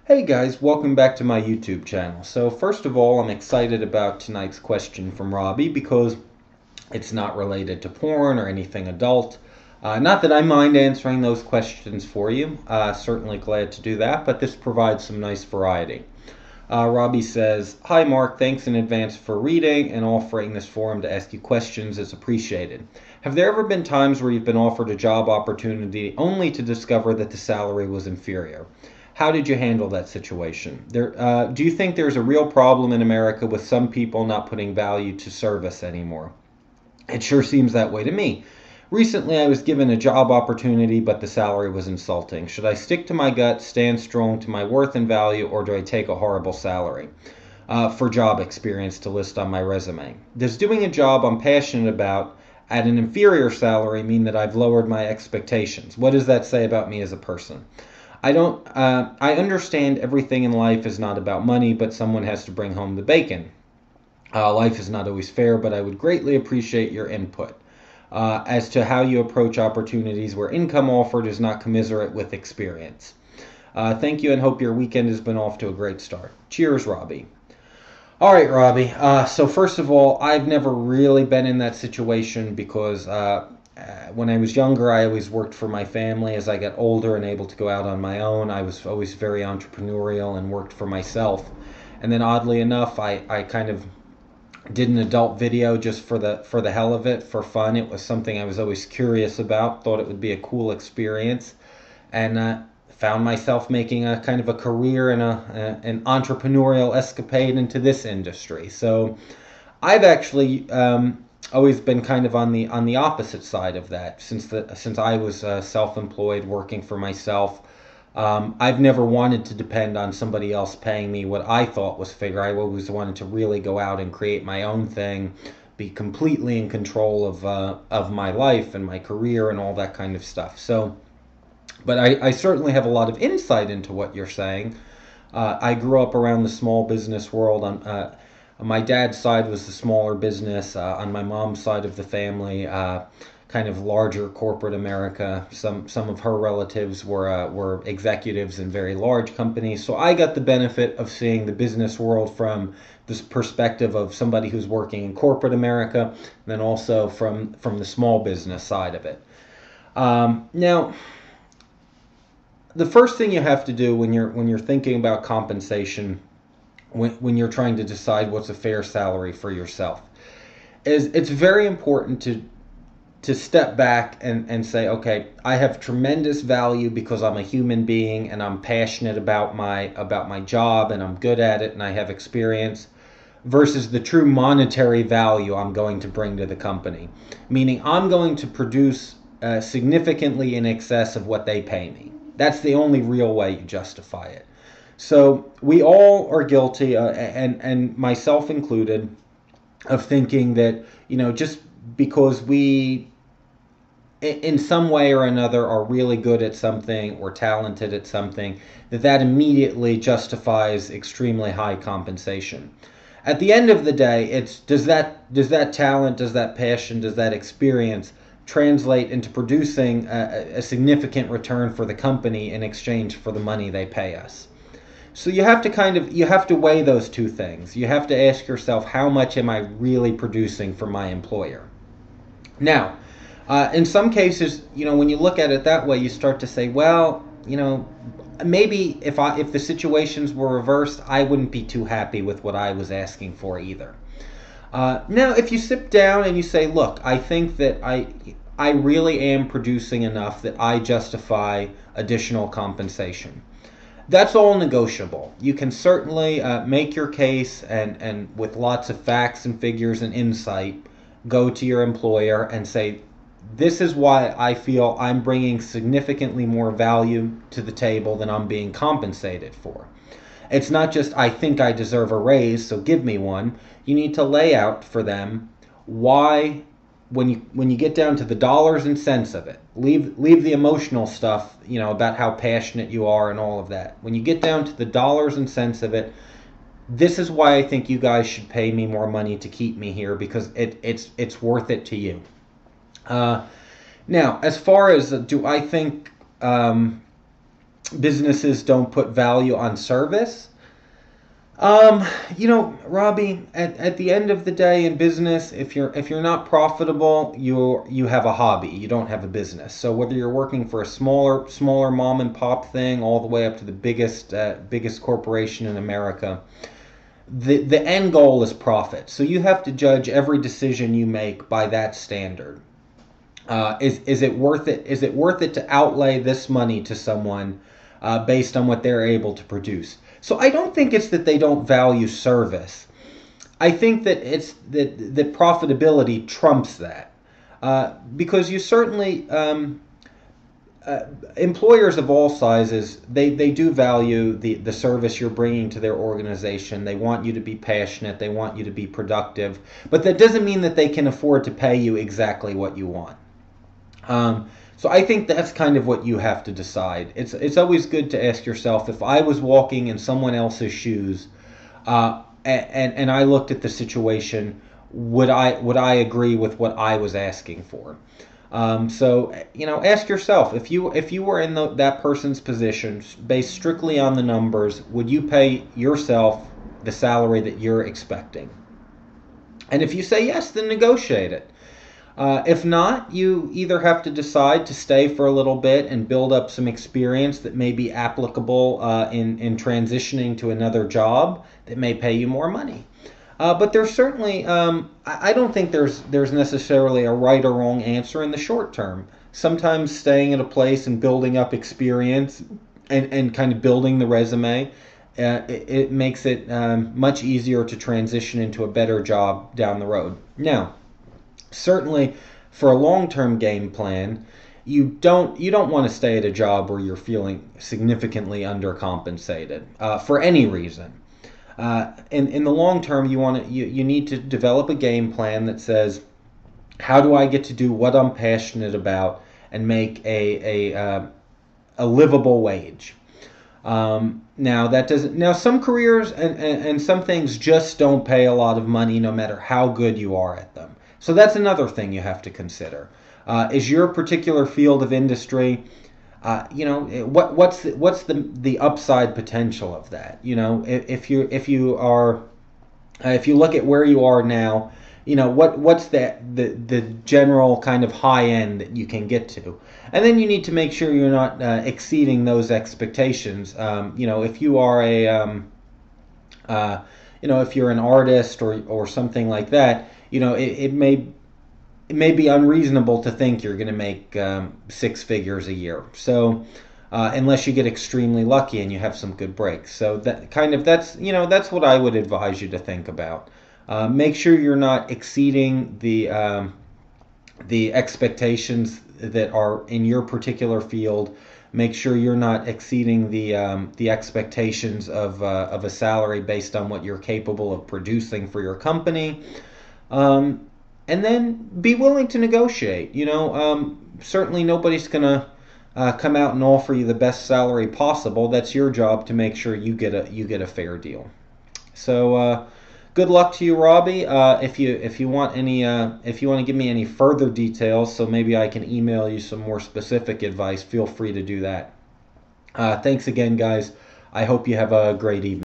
Hey guys, welcome back to my YouTube channel. So first of all, I'm excited about tonight's question from Robbie because it's not related to porn or anything adult. Not that I mind answering those questions for you. Certainly glad to do that, but this provides some nice variety. Robbie says, "Hi Mark, thanks in advance for reading and offering this forum to ask you questions. It's appreciated. Have there ever been times where you've been offered a job opportunity only to discover that the salary was inferior? How did you handle that situation? Do you think there's a real problem in America with some people not putting value to service anymore? It sure seems that way to me. Recently, I was given a job opportunity, but the salary was insulting. Should I stick to my gut, stand strong to my worth and value, or do I take a horrible salary for job experience to list on my resume? Does doing a job I'm passionate about at an inferior salary mean that I've lowered my expectations? What does that say about me as a person? I understand everything in life is not about money, but someone has to bring home the bacon. Life is not always fair, but I would greatly appreciate your input as to how you approach opportunities where income offered is not commensurate with experience. Thank you and hope your weekend has been off to a great start. Cheers, Robbie." All right, Robbie. So first of all, I've never really been in that situation because when I was younger, I always worked for my family. As I got older and able to go out on my own, I was always very entrepreneurial and worked for myself. And then oddly enough, I kind of did an adult video just for the hell of it, for fun. It was something I was always curious about, thought it would be a cool experience, and found myself making a kind of a career and an entrepreneurial escapade into this industry. So I've actually always been kind of on the opposite side of that since I was self-employed, working for myself. I've never wanted to depend on somebody else paying me what I thought was fair. I always wanted to really go out and create my own thing, be completely in control of my life and my career and all that kind of stuff. So, but I certainly have a lot of insight into what you're saying. I grew up around the small business world. On my dad's side was the smaller business. On my mom's side of the family, kind of larger corporate America. Some of her relatives were executives in very large companies. So I got the benefit of seeing the business world from this perspective of somebody who's working in corporate America, and then also from the small business side of it. Now, the first thing you have to do when you're thinking about compensation, when you're trying to decide what's a fair salary for yourself, is it's very important to step back and say, okay, I have tremendous value because I'm a human being and I'm passionate about my job and I'm good at it and I have experience, versus the true monetary value I'm going to bring to the company. Meaning I'm going to produce significantly in excess of what they pay me. That's the only real way you justify it. So we all are guilty, and myself included, of thinking that, just because we, in some way or another, are really good at something or talented at something, that immediately justifies extremely high compensation. At the end of the day, it's does that talent, does that passion, does that experience translate into producing a significant return for the company in exchange for the money they pay us? So you have to weigh those two things. You have to ask yourself, how much am I really producing for my employer? Now, in some cases, when you look at it that way, you start to say, well, maybe if the situations were reversed, I wouldn't be too happy with what I was asking for either. Now, if you sit down and you say, look, I think that I really am producing enough that I justify additional compensation. That's all negotiable. You can certainly make your case and with lots of facts and figures and insight, go to your employer and say, this is why I feel I'm bringing significantly more value to the table than I'm being compensated for. It's not just, I think I deserve a raise, so give me one. You need to lay out for them why, when you get down to the dollars and cents of it, leave the emotional stuff, about how passionate you are and all of that. When you get down to the dollars and cents of it, this is why I think you guys should pay me more money to keep me here, because it's worth it to you. Now, as far as do I think businesses don't put value on service. Robbie, at the end of the day in business, if you're not profitable, you have a hobby. You don't have a business. So whether you're working for a smaller mom and pop thing, all the way up to the biggest corporation in America, the end goal is profit. So you have to judge every decision you make by that standard. Is it worth it? Is it worth it to outlay this money to someone based on what they're able to produce? So I don't think it's that they don't value service. I think that it's that profitability trumps that, because you certainly employers of all sizes, they do value the service you're bringing to their organization. They want you to be passionate. They want you to be productive. But that doesn't mean that they can afford to pay you exactly what you want. So I think that's kind of what you have to decide. It's always good to ask yourself, if I was walking in someone else's shoes, and I looked at the situation, would I agree with what I was asking for? So ask yourself, if you were in that person's position, based strictly on the numbers, would you pay yourself the salary that you're expecting? And if you say yes, then negotiate it. If not, you either have to decide to stay for a little bit and build up some experience that may be applicable in transitioning to another job that may pay you more money. But there's certainly, I don't think there's necessarily a right or wrong answer in the short term. Sometimes staying at a place and building up experience and kind of building the resume, it makes it much easier to transition into a better job down the road. Now, certainly, for a long-term game plan, you don't want to stay at a job where you're feeling significantly undercompensated for any reason. In the long term, you need to develop a game plan that says, how do I get to do what I'm passionate about and make a livable wage? Now some careers and some things just don't pay a lot of money no matter how good you are at them. So that's another thing you have to consider. Is your particular field of industry, what's the upside potential of that? If you look at where you are now, what's the general kind of high end that you can get to, and then you need to make sure you're not exceeding those expectations. If you are if you're an artist or something like that. It may be unreasonable to think you're going to make 6 figures a year. So unless you get extremely lucky and you have some good breaks. So that's what I would advise you to think about. Make sure you're not exceeding the expectations that are in your particular field. Make sure you're not exceeding the expectations of a salary based on what you're capable of producing for your company. And then be willing to negotiate. Certainly nobody's going to come out and offer you the best salary possible. That's your job to make sure you get a fair deal. So good luck to you, Robbie. If you want to give me any further details, so maybe I can email you some more specific advice, feel free to do that. Thanks again, guys. I hope you have a great evening.